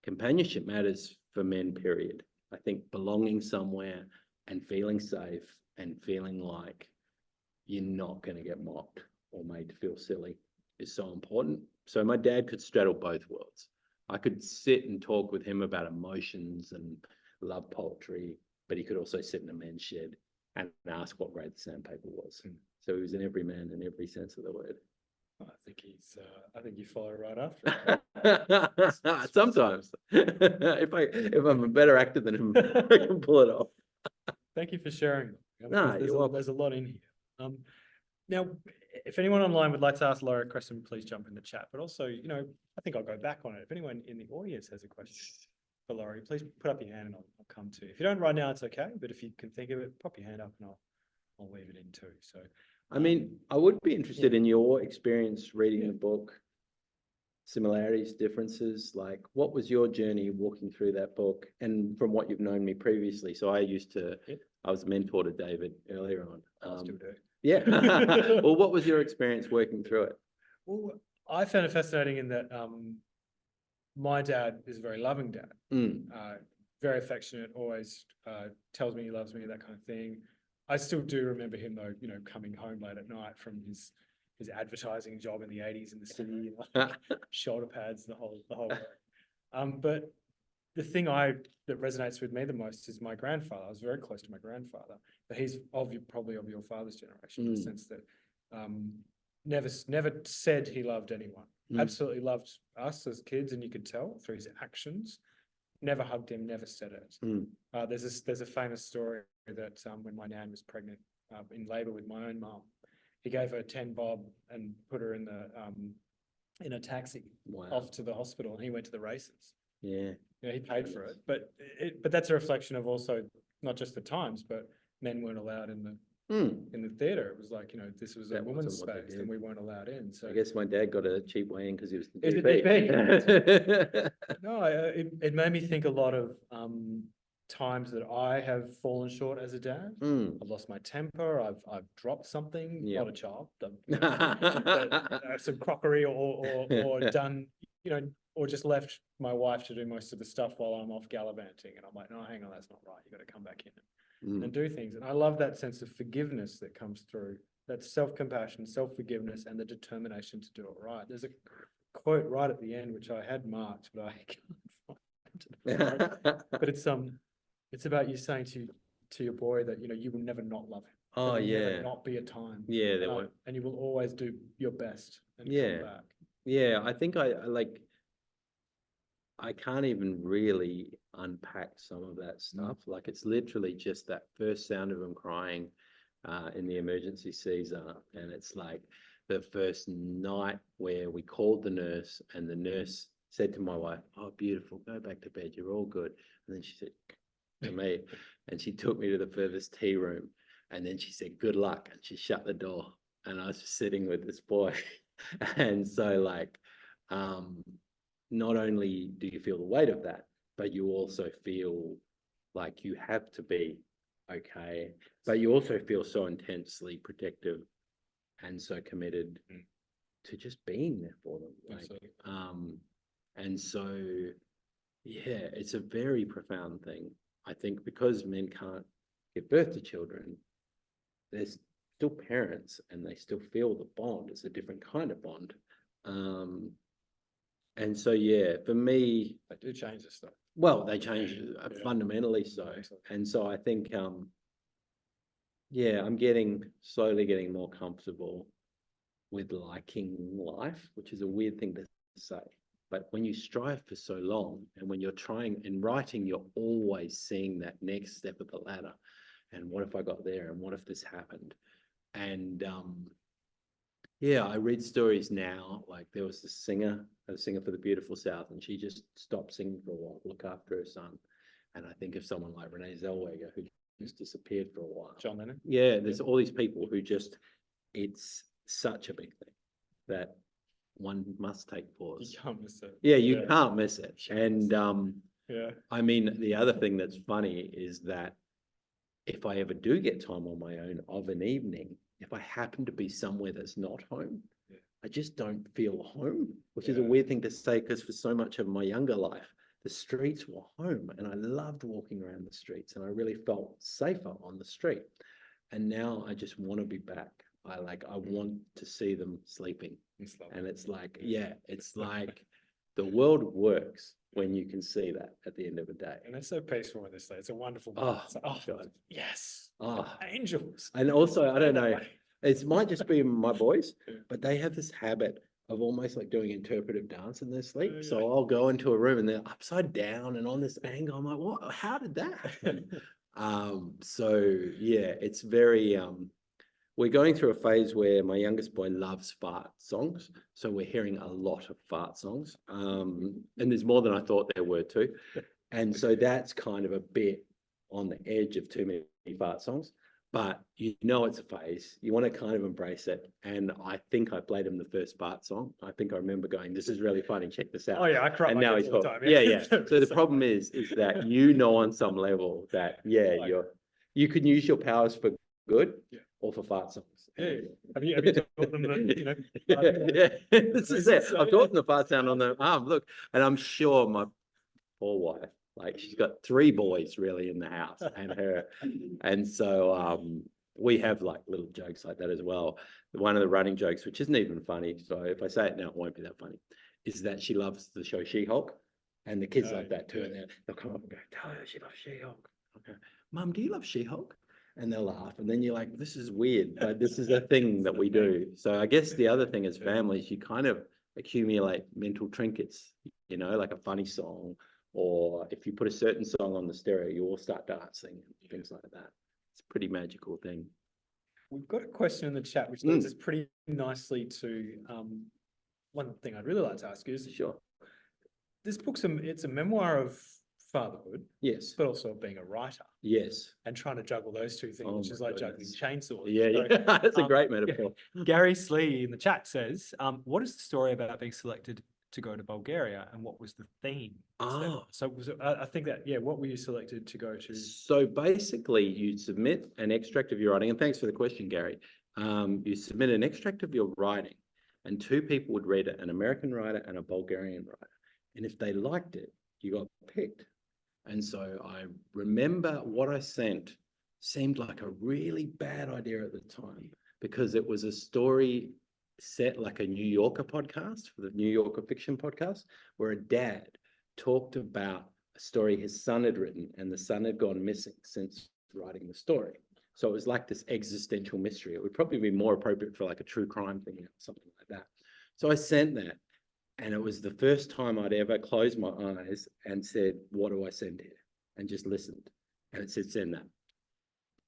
Speaker 2: companionship matters for men, period. I think belonging somewhere and feeling safe and feeling like you're not going to get mocked or made to feel silly is so important. So my dad could straddle both worlds. I could sit and talk with him about emotions and love poultry, but he could also sit in a men's shed and ask what grade the sandpaper was. So he was an everyman in every sense of the word.
Speaker 1: I think you follow right after.
Speaker 2: Sometimes, if I'm a better actor than him, I can pull it off.
Speaker 1: Thank you for sharing.
Speaker 2: No,
Speaker 1: There's a lot in here. Now, if anyone online would like to ask Laurie a question, please jump in the chat. But also, I think I'll go back on it. If anyone in the audience has a question for Laurie, please put up your hand and I'll come to you. If you don't right now, it's okay. But if you can think of it, pop your hand up and I'll weave it in too. So,
Speaker 2: I mean, I would be interested in your experience reading the book, similarities, differences. Like, what was your journey walking through that book? And from what you've known me previously, so I was a mentor to David earlier on.
Speaker 1: I still do.
Speaker 2: Yeah. Well, what was your experience working through it?
Speaker 1: Well, I found it fascinating in that my dad is a very loving dad, very affectionate, always tells me he loves me, that kind of thing. I still do remember him though, coming home late at night from his advertising job in the 80s in the city, shoulder pads, the whole way. But the thing that resonates with me the most is my grandfather. I was very close to my grandfather, but he's probably of your father's generation in the sense that never said he loved anyone. Absolutely loved us as kids, and you could tell through his actions. Never hugged him, never said it. There's a famous story that when my nan was pregnant in labour with my own mum, he gave her 10 bob and put her in a taxi off to the hospital, and he went to the races.
Speaker 2: Yeah.
Speaker 1: He paid for it, but that's a reflection of also not just the times, but men weren't allowed in the theatre. It was like, this was a woman's space and we weren't allowed in. So
Speaker 2: I guess my dad got a cheap way in because he was the
Speaker 1: DP. No, it made me think a lot of times that I have fallen short as a dad. I've lost my temper. I've dropped something. Not a child, some crockery or done, or just left my wife to do most of the stuff while I'm off gallivanting. And I'm like, no, hang on, that's not right. You got to come back in and do things. And I love that sense of forgiveness that comes through. That self-compassion, self-forgiveness, and the determination to do it right. There's a quote right at the end, which I had marked, but I can't find it. But it's about you saying to your boy that, you will never not love him.
Speaker 2: Oh,
Speaker 1: there will never not be a time.
Speaker 2: Yeah, there won't.
Speaker 1: And you will always do your best and come back.
Speaker 2: Yeah, I think I can't even really unpack some of that stuff. Like, it's literally just that first sound of him crying in the emergency Caesar. And it's like the first night where we called the nurse and the nurse said to my wife, "Oh, beautiful, go back to bed. You're all good." And then she said to me, and she took me to the furthest tea room. And then she said, "Good luck." And she shut the door. And I was just sitting with this boy. And so not only do you feel the weight of that, but you also feel like you have to be okay, but you also feel so intensely protective and so committed to just being there for them. And so, yeah, it's a very profound thing. I think because men can't give birth to children, there's still parents and they still feel the bond. It's a different kind of bond. And so, yeah, for me,
Speaker 1: They do change this stuff.
Speaker 2: Well, they change fundamentally so. And so I think, I'm slowly getting more comfortable with liking life, which is a weird thing to say. But when you strive for so long and when you're trying in writing, you're always seeing that next step of the ladder. And what if I got there? And what if this happened? And I read stories now. Like, there was a singer for the Beautiful South, and she just stopped singing for a while to look after her son. And I think of someone like Renee Zellweger, who just disappeared for a while.
Speaker 1: John Lennon.
Speaker 2: Yeah, there's all these people who it's such a big thing that one must take
Speaker 1: You
Speaker 2: pause.
Speaker 1: can't miss it.
Speaker 2: Yeah, you can't miss it.
Speaker 1: Can't miss
Speaker 2: And
Speaker 1: Yeah.
Speaker 2: I mean, the other thing that's funny is that if I ever do get time on my own of an evening, if I happen to be somewhere that's not home,
Speaker 1: Yeah.
Speaker 2: I just don't feel home, which is a
Speaker 1: Yeah.
Speaker 2: weird thing to say because for so much of my younger life, the streets were home and I loved walking around the streets and I really felt safer on the street. And now I just want to be back. I want to see them sleeping.
Speaker 1: It's lovely.
Speaker 2: And it's like, yeah, it's like the world works when you can see that at the end of the day.
Speaker 1: And it's so peaceful in this day. It's a wonderful
Speaker 2: Oh,
Speaker 1: moment. It's like, oh,
Speaker 2: God.
Speaker 1: yes.
Speaker 2: Oh,
Speaker 1: Angels.
Speaker 2: and also, I don't know,
Speaker 1: Away.
Speaker 2: it might just be my boys,
Speaker 1: Yeah.
Speaker 2: but they have this habit of almost like doing interpretive dance in their sleep.
Speaker 1: Yeah.
Speaker 2: So I'll go into a room and they're upside down and on this angle. I'm like, what? How did that happen? So yeah, it's very we're going through a phase where my youngest boy loves fart songs. So we're hearing a lot of fart songs. And there's more than I thought there were too. And so that's kind of a bit on the edge of too many fart songs. But you know it's a phase. You want to kind of embrace it. And I think I played him the first fart song. I think I remember going, this is really funny. Check this out.
Speaker 1: Oh yeah, I cry.
Speaker 2: And
Speaker 1: my
Speaker 2: now
Speaker 1: kids
Speaker 2: he's
Speaker 1: all the
Speaker 2: hooked.
Speaker 1: time.
Speaker 2: Yeah. So the problem is that you know on some level that
Speaker 1: Like-
Speaker 2: you can use your powers for good
Speaker 1: Yeah.
Speaker 2: or for fart songs.
Speaker 1: Hey, have you taught them that,
Speaker 2: This is it.
Speaker 1: So,
Speaker 2: I've taught them the fart sound on the arm. Look, and I'm sure my poor wife, like she's got 3 boys really in the house and her. And so we have like little jokes like that as well. One of the running jokes, which isn't even funny, so if I say it now, it won't be that funny, is that she loves the show She-Hulk. And the kids like that too.
Speaker 1: yeah.
Speaker 2: And they'll come up and go, tell her she loves She-Hulk. Okay. Mum, do you love She-Hulk? And they'll laugh. And then you're like, this is weird, but this is a thing that we do. So I guess the other thing as families, you kind of accumulate mental trinkets, you know, like a funny song, or if you put a certain song on the stereo, you all start dancing, things like that. It's a pretty magical thing.
Speaker 1: We've got a question in the chat, which leads us pretty nicely to one thing I'd really like to ask you is,
Speaker 2: Sure.
Speaker 1: this book's it's a memoir of fatherhood,
Speaker 2: Yes.
Speaker 1: but also of being a writer
Speaker 2: Yes.
Speaker 1: and trying to juggle those two things,
Speaker 2: Oh
Speaker 1: which
Speaker 2: my
Speaker 1: is like juggling
Speaker 2: goodness.
Speaker 1: chainsaws.
Speaker 2: Yeah,
Speaker 1: So,
Speaker 2: yeah. That's a great metaphor.
Speaker 1: Gary Slee in the chat says, what is the story about being selected to go to Bulgaria and what was the theme?
Speaker 2: Oh.
Speaker 1: So was it, I think that, yeah, what were you selected to go to?
Speaker 2: So basically you submit an extract of your writing, and thanks for the question, Gary. You submit an extract of your writing and 2 people would read it, an American writer and a Bulgarian writer. And if they liked it, you got picked. And so I remember what I sent seemed like a really bad idea at the time because it was a story set like a New Yorker podcast for the New Yorker fiction podcast, where a dad talked about a story his son had written and the son had gone missing since writing the story. So it was like this existential mystery. It would probably be more appropriate for like a true crime thing or something like that. So I sent that. And it was the first time I'd ever closed my eyes and said, what do I send here? And just listened. And it said, send that.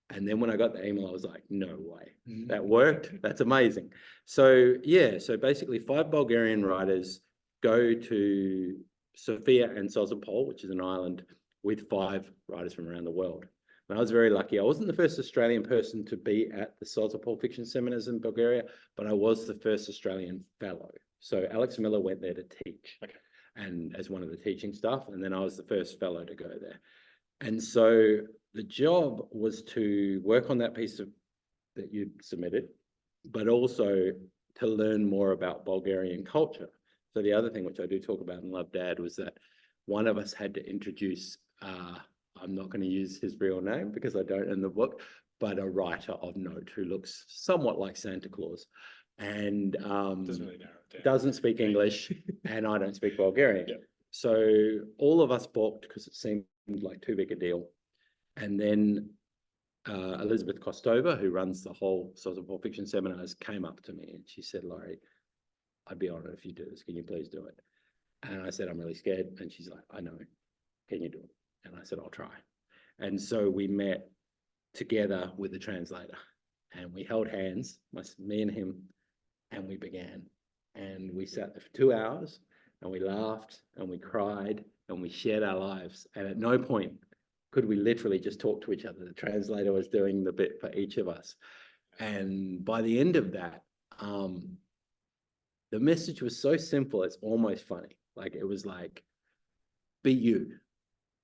Speaker 2: And then when I got the email, I was like, no way. That worked. That's amazing. So yeah, so basically 5 Bulgarian writers go to Sofia and Sozopol, which is an island with 5 writers from around the world. And I was very lucky. I wasn't the first Australian person to be at the Sozopol fiction seminars in Bulgaria, but I was the first Australian fellow. So Alex Miller went there to teach, and as one of the teaching staff, and then I was the first fellow to go there. And so the job was to work on that piece of that you submitted, but also to learn more about Bulgarian culture. So the other thing which I do talk about in Love Dad was that one of us had to introduce, I'm not going to use his real name because I don't in the book, but a writer of note who looks somewhat like Santa Claus. And
Speaker 1: Doesn't really narrow it down.
Speaker 2: doesn't speak English and I don't speak Bulgarian.
Speaker 1: Yeah.
Speaker 2: So all of us balked because it seemed like too big a deal. And then Elizabeth Kostova, who runs the whole Sozopol fiction seminars, came up to me and she said, Laurie, I'd be honored if you do this. Can you please do it? And I said, I'm really scared. And she's like, I know. Can you do it? And I said, I'll try. And so we met together with the translator and we held hands, me and him, and we began. And we sat there for 2 hours and we laughed and we cried and we shared our lives. And at no point could we literally just talk to each other. The translator was doing the bit for each of us. And by the end of that, the message was so simple, it's almost funny. Like, it was like, be you,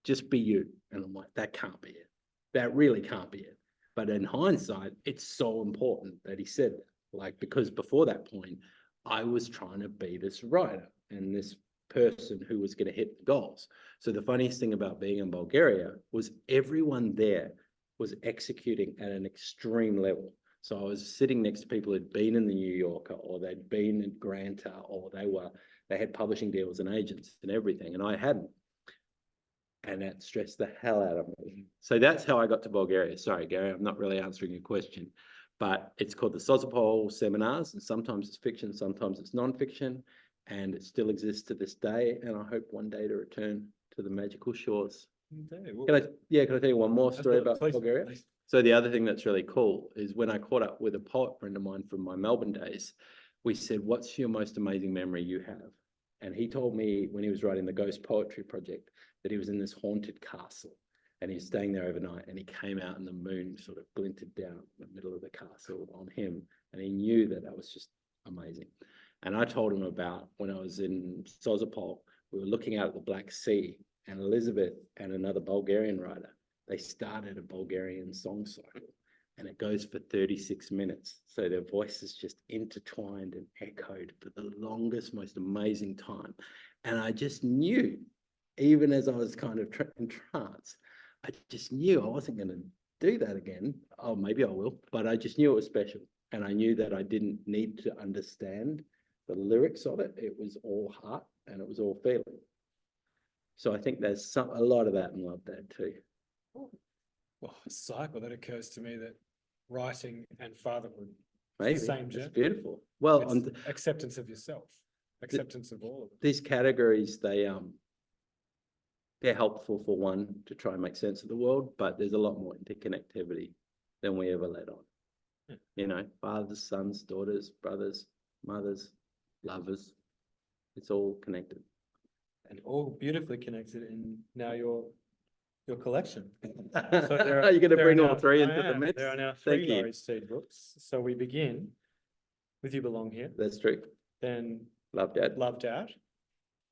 Speaker 2: just be you. And I'm like, that can't be it. That really can't be it. But in hindsight, it's so important that he said that. Like, because before that point, I was trying to be this writer and this person who was going to hit the goals. So the funniest thing about being in Bulgaria was everyone there was executing at an extreme level. So I was sitting next to people who'd been in the New Yorker, or they'd been in Granta, or they had publishing deals and agents and everything, and I hadn't. And that stressed the hell out of me. So that's how I got to Bulgaria. Sorry, Gary, I'm not really answering your question, but it's called the Sozopol seminars, and sometimes it's fiction, sometimes it's non-fiction, and it still exists to this day. And I hope one day to return to the magical shores. Can I tell you one more story about Bulgaria? Please. So the other thing that's really cool is when I caught up with a poet friend of mine from my Melbourne days, we said, what's your most amazing memory you have? And he told me when he was writing the Ghost Poetry Project that he was in this haunted castle and he was staying there overnight, and he came out and the moon sort of glinted down in the middle of the castle on him, and he knew that that was just amazing. And I told him about when I was in Sozopol, we were looking out at the Black Sea, and Elizabeth and another Bulgarian writer, they started a Bulgarian song cycle, and it goes for 36 minutes. So their voices just intertwined and echoed for the longest, most amazing time. And I just knew, even as I was kind of entranced, I just knew I wasn't going to do that again. Oh, maybe I will, but I just knew it was special. And I knew that I didn't need to understand the lyrics of it. It was all heart and it was all feeling. So I think there's a lot of that in Love Dad too.
Speaker 1: Well, a cycle that occurs to me, that writing and fatherhood,
Speaker 2: maybe
Speaker 1: the same journey.
Speaker 2: It's beautiful. Well,
Speaker 1: acceptance of yourself, acceptance of all of it.
Speaker 2: These categories, they're helpful for one to try and make sense of the world, but there's a lot more interconnectivity than we ever let on. Yeah. You know, fathers, sons, daughters, brothers, mothers, lovers. It's all connected.
Speaker 1: And all beautifully connected in now your collection.
Speaker 2: So are you going to bring all three into the mix?
Speaker 1: There are now 3 Laurie Steed books. So we begin with You Belong Here.
Speaker 2: That's true.
Speaker 1: Then
Speaker 2: Love Dad.
Speaker 1: Love Dad.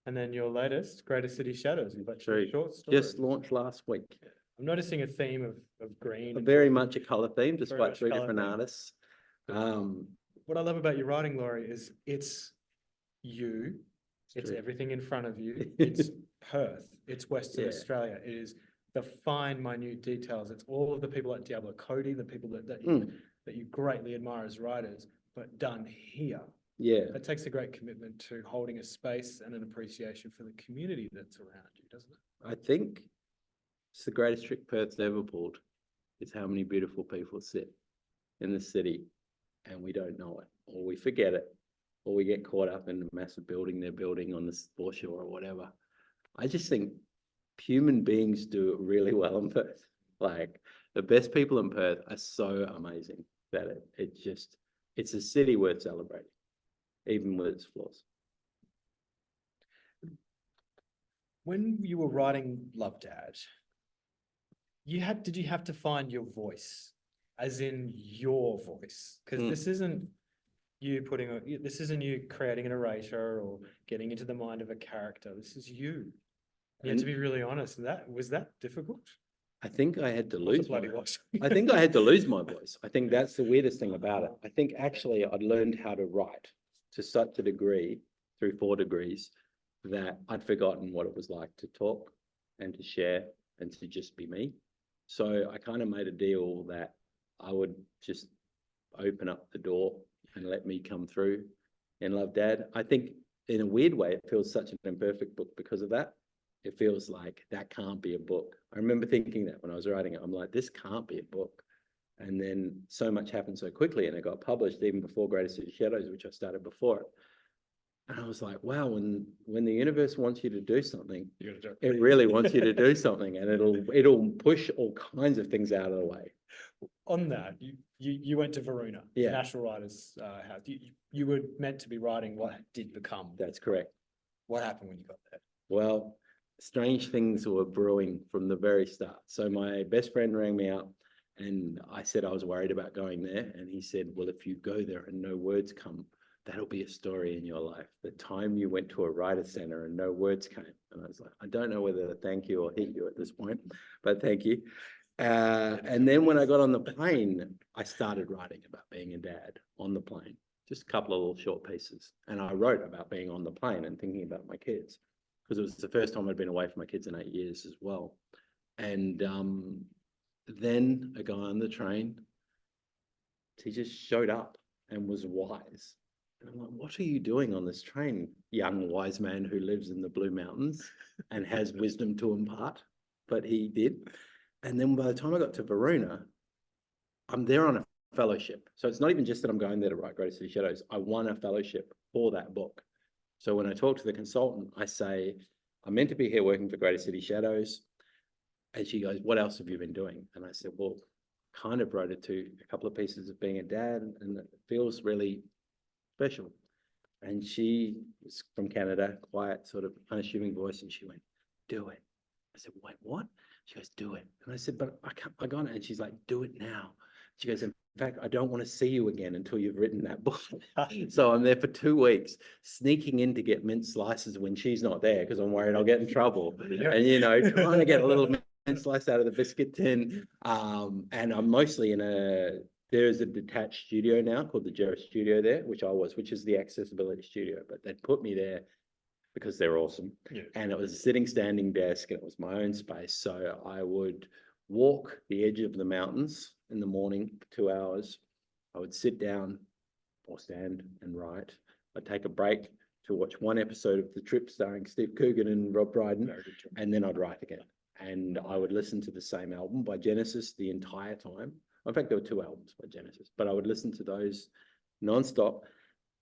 Speaker 1: And then your latest, Greater City Shadows. You've actually short stories.
Speaker 2: Just launched last week.
Speaker 1: I'm noticing a theme of green.
Speaker 2: Very much a colour theme, despite 3 different artists.
Speaker 1: What I love about your writing, Laurie, is it's you. It's everything in front of you. It's Perth. It's Western Australia. It is the fine, minute details. It's all of the people like Diablo Cody, the people that you greatly admire as writers, but done here.
Speaker 2: Yeah.
Speaker 1: That takes a great commitment to holding a space and an appreciation for the community that's around you, doesn't it?
Speaker 2: I think it's the greatest trick Perth's ever pulled, is how many beautiful people sit in the city and we don't know it, or we forget it, or we get caught up in the massive building they're building on the foreshore or whatever. I just think human beings do it really well in Perth. Like, the best people in Perth are so amazing that it's a city worth celebrating, even with its flaws.
Speaker 1: When you were writing Love Dad, did you have to find your voice, as in your voice? Because this isn't you this isn't you creating a narrator or getting into the mind of a character. This is you. You had to be really honest. Was that difficult?
Speaker 2: I think I had to lose my voice. I think I had to lose my voice. I think that's the weirdest thing about it. I think actually I'd learned how to write to such a degree, through 4 degrees, that I'd forgotten what it was like to talk and to share and to just be me. So I kind of made a deal that I would just open up the door and let me come through in Love Dad. I think in a weird way, it feels such an imperfect book because of that. It feels like that can't be a book. I remember thinking that when I was writing it, I'm like, this can't be a book. And then so much happened so quickly, and it got published even before Greater City Shadows, which I started before it. And I was like, wow, when the universe wants you to do something, it really wants you to do something, and it'll push all kinds of things out of the way.
Speaker 1: On that, you went to Varuna, National Writers House. You were meant to be writing what did become.
Speaker 2: That's correct.
Speaker 1: What happened when you got there?
Speaker 2: Well, strange things were brewing from the very start. So my best friend rang me up, and I said I was worried about going there, and he said, well, if you go there and no words come that'll be a story in your life. The time you went to a writer center and no words came. And I was like, I don't know whether to thank you or hit you at this point, but thank you. And then when I got on the plane, I started writing about being a dad on the plane, just a couple of little short pieces. And I wrote about being on the plane and thinking about my kids, because it was the first time I'd been away from my kids in 8 years as well. And then a guy on the train, he just showed up and was wise. And I'm like, what are you doing on this train, young wise man who lives in the Blue Mountains and has wisdom to impart? But he did. And then by the time I got to Varuna, I'm there on a fellowship. So it's not even just that I'm going there to write Greater City Shadows. I won a fellowship for that book. So when I talk to the consultant, I say, I'm meant to be here working for Greater City Shadows. And she goes, what else have you been doing? And I said, well, kind of wrote it to a couple of pieces of being a dad, and it feels really special. And she was from Canada, quiet, sort of unassuming voice, and she went, do it. I said, wait, what? She goes, do it. And I said, but I got it. And she's like, do it now. She goes, in fact, I don't want to see you again until you've written that book. So I'm there for 2 weeks, sneaking in to get slices when she's not there, because I'm worried I'll get in trouble. And, you know, trying to get a little slice out of the biscuit tin. And I'm mostly there's a detached studio now called the Jarrett Studio there, which is the accessibility studio, but they'd put me there because they're awesome.
Speaker 1: Yeah.
Speaker 2: And it was a sitting, standing desk, and it was my own space. So I would walk the edge of the mountains in the morning for 2 hours. I would sit down or stand and write. I'd take a break to watch one episode of The Trip starring Steve Coogan and Rob Brydon, and then I'd write again. And I would listen to the same album by Genesis the entire time. In fact, there were 2 albums by Genesis, but I would listen to those nonstop,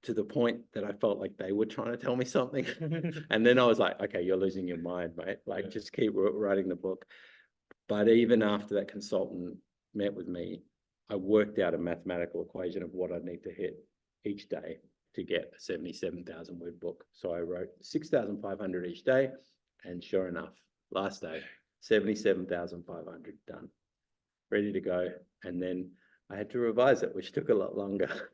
Speaker 2: to the point that I felt like they were trying to tell me something. And then I was like, okay, you're losing your mind, mate. Like,
Speaker 1: Yeah.
Speaker 2: just keep writing the book. But even after that consultant met with me, I worked out a mathematical equation of what I'd need to hit each day to get a 77,000 word book. So I wrote 6,500 each day. And sure enough, last day, 77,500 done, ready to go. And then I had to revise it, which took a lot longer.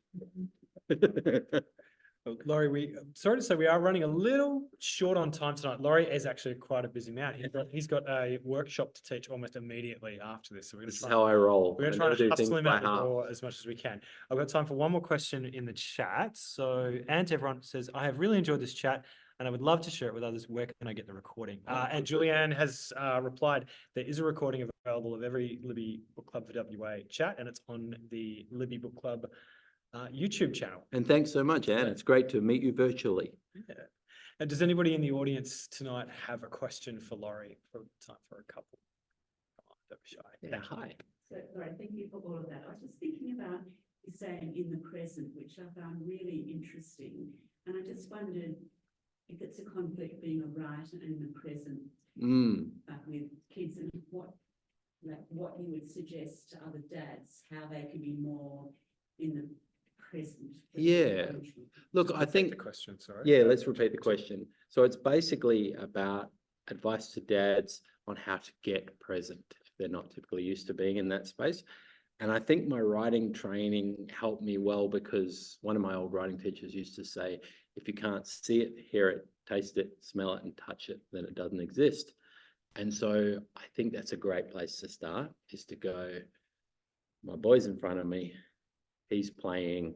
Speaker 1: Laurie, sorry to say, we are running a little short on time tonight. Laurie is actually quite a busy man. He's got a workshop to teach almost immediately after this. So we're going to
Speaker 2: This is how I roll.
Speaker 1: We're going to
Speaker 2: I
Speaker 1: try
Speaker 2: never do
Speaker 1: and
Speaker 2: things
Speaker 1: hustle him
Speaker 2: by
Speaker 1: out the
Speaker 2: half.
Speaker 1: door as much as we can. I've got time for one more question in the chat. So, and everyone says, I have really enjoyed this chat and I would love to share it with others. Where can I get the recording? And Julianne has replied, there is a recording available of every Libby Book Club for WA chat, and it's on the Libby Book Club YouTube channel.
Speaker 2: And thanks so much, Anne.
Speaker 1: Yeah.
Speaker 2: It's great to meet you virtually.
Speaker 1: Yeah. And does anybody in the audience tonight have a question for Laurie? For time for a couple. Come on, don't be shy.
Speaker 2: Yeah, hi.
Speaker 3: So, Laurie, thank you for all of that. I was just thinking about you saying in the present, which I found really interesting. And I just wondered if it's a conflict being a writer in the present with kids, and what you would suggest to other dads, how they can be more in the present.
Speaker 2: Yeah. Look, I think
Speaker 1: the question, sorry.
Speaker 2: Yeah, let's repeat the question. So it's basically about advice to dads on how to get present if they're not typically used to being in that space. And I think my writing training helped me well, because one of my old writing teachers used to say, if you can't see it, hear it, taste it, smell it, and touch it, then it doesn't exist. And so I think that's a great place to start, is to go, my boy's in front of me, he's playing ...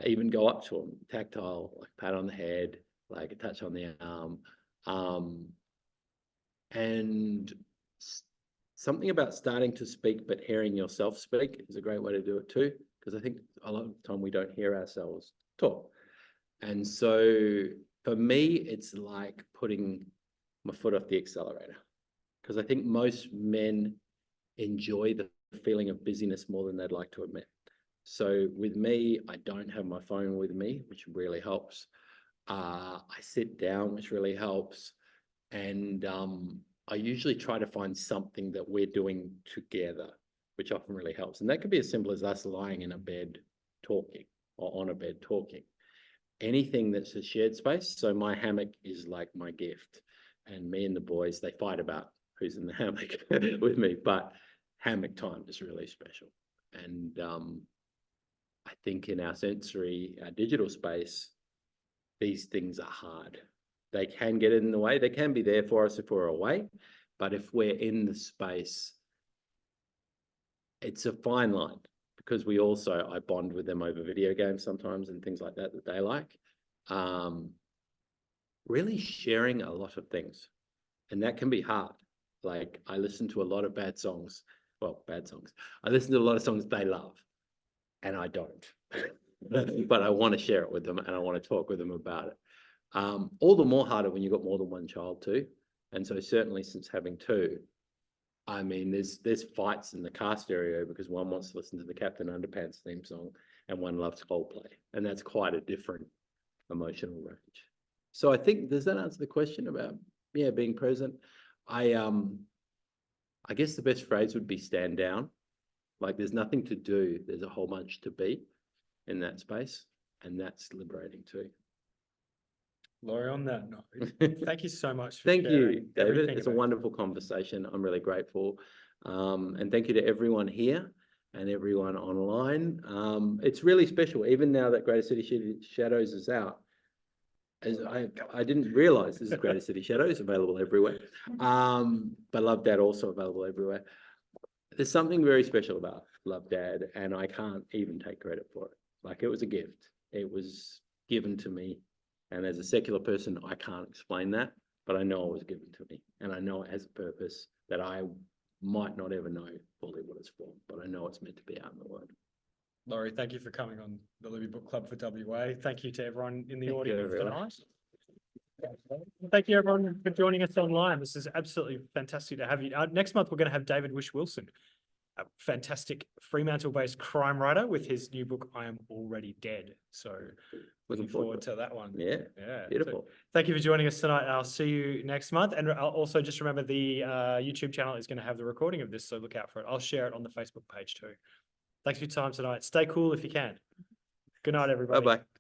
Speaker 2: Even go up to him, tactile, like pat on the head, like a touch on the arm. And something about starting to speak but hearing yourself speak is a great way to do it too, because I think a lot of the time we don't hear ourselves talk. And so for me, it's like putting my foot off the accelerator, because I think most men enjoy the feeling of busyness more than they'd like to admit. So with me, I don't have my phone with me, which really helps. I sit down, which really helps. And I usually try to find something that we're doing together, which often really helps. And that could be as simple as us lying in a bed talking, or on a bed talking. Anything that's a shared space. So my hammock is like my gift. And me and the boys, they fight about who's in the hammock with me. But hammock time is really special. And I think in our digital space, these things are hard. They can get in the way. They can be there for us if we're away, but if we're in the space, it's a fine line, because I bond with them over video games sometimes and things like that they like. Really sharing a lot of things, and that can be hard. Like, I listen to a lot of bad songs. Well, bad songs. I listen to a lot of songs they love, and I don't. But I want to share it with them, and I want to talk with them about it. All the more harder when you've got more than one child too. And so certainly since having two, I mean, there's fights in the car stereo because one wants to listen to the Captain Underpants theme song and one loves Coldplay. And that's quite a different emotional range. So I think, does that answer the question about, being present? I guess the best phrase would be stand down. Like, there's nothing to do. There's a whole bunch to be in that space. And that's liberating too.
Speaker 1: Laurie, on that note, thank you so much for
Speaker 2: Thank you,
Speaker 1: sharing
Speaker 2: David.
Speaker 1: everything
Speaker 2: It's a
Speaker 1: about-
Speaker 2: wonderful conversation. I'm really grateful. And thank you to everyone here and everyone online. It's really special, even now that Greater City Shadows is out. As I didn't realize this is Greater City Shadows, available everywhere. But Love Dad also available everywhere. There's something very special about Love Dad, and I can't even take credit for it. Like, it was a gift. It was given to me. And as a secular person, I can't explain that, but I know it was given to me, and I know it has a purpose that I might not ever know fully what it's for, but I know it's meant to be out in the world.
Speaker 1: Laurie, thank you for coming on the Libby Book Club for WA. Thank you to everyone in the
Speaker 2: Thank you,
Speaker 1: audience
Speaker 2: everyone.
Speaker 1: tonight. Thank you, everyone, for joining us online. This is absolutely fantastic to have you. Next month, we're going to have David Wilson, a fantastic Fremantle-based crime writer, with his new book, I Am Already Dead. So looking forward to that one.
Speaker 2: Yeah, beautiful.
Speaker 1: So thank you for joining us tonight. I'll see you next month. And I'll also just remember the YouTube channel is going to have the recording of this, so look out for it. I'll share it on the Facebook page too. Thanks for your time tonight. Stay cool if you can. Good night, everybody.
Speaker 2: Bye-bye.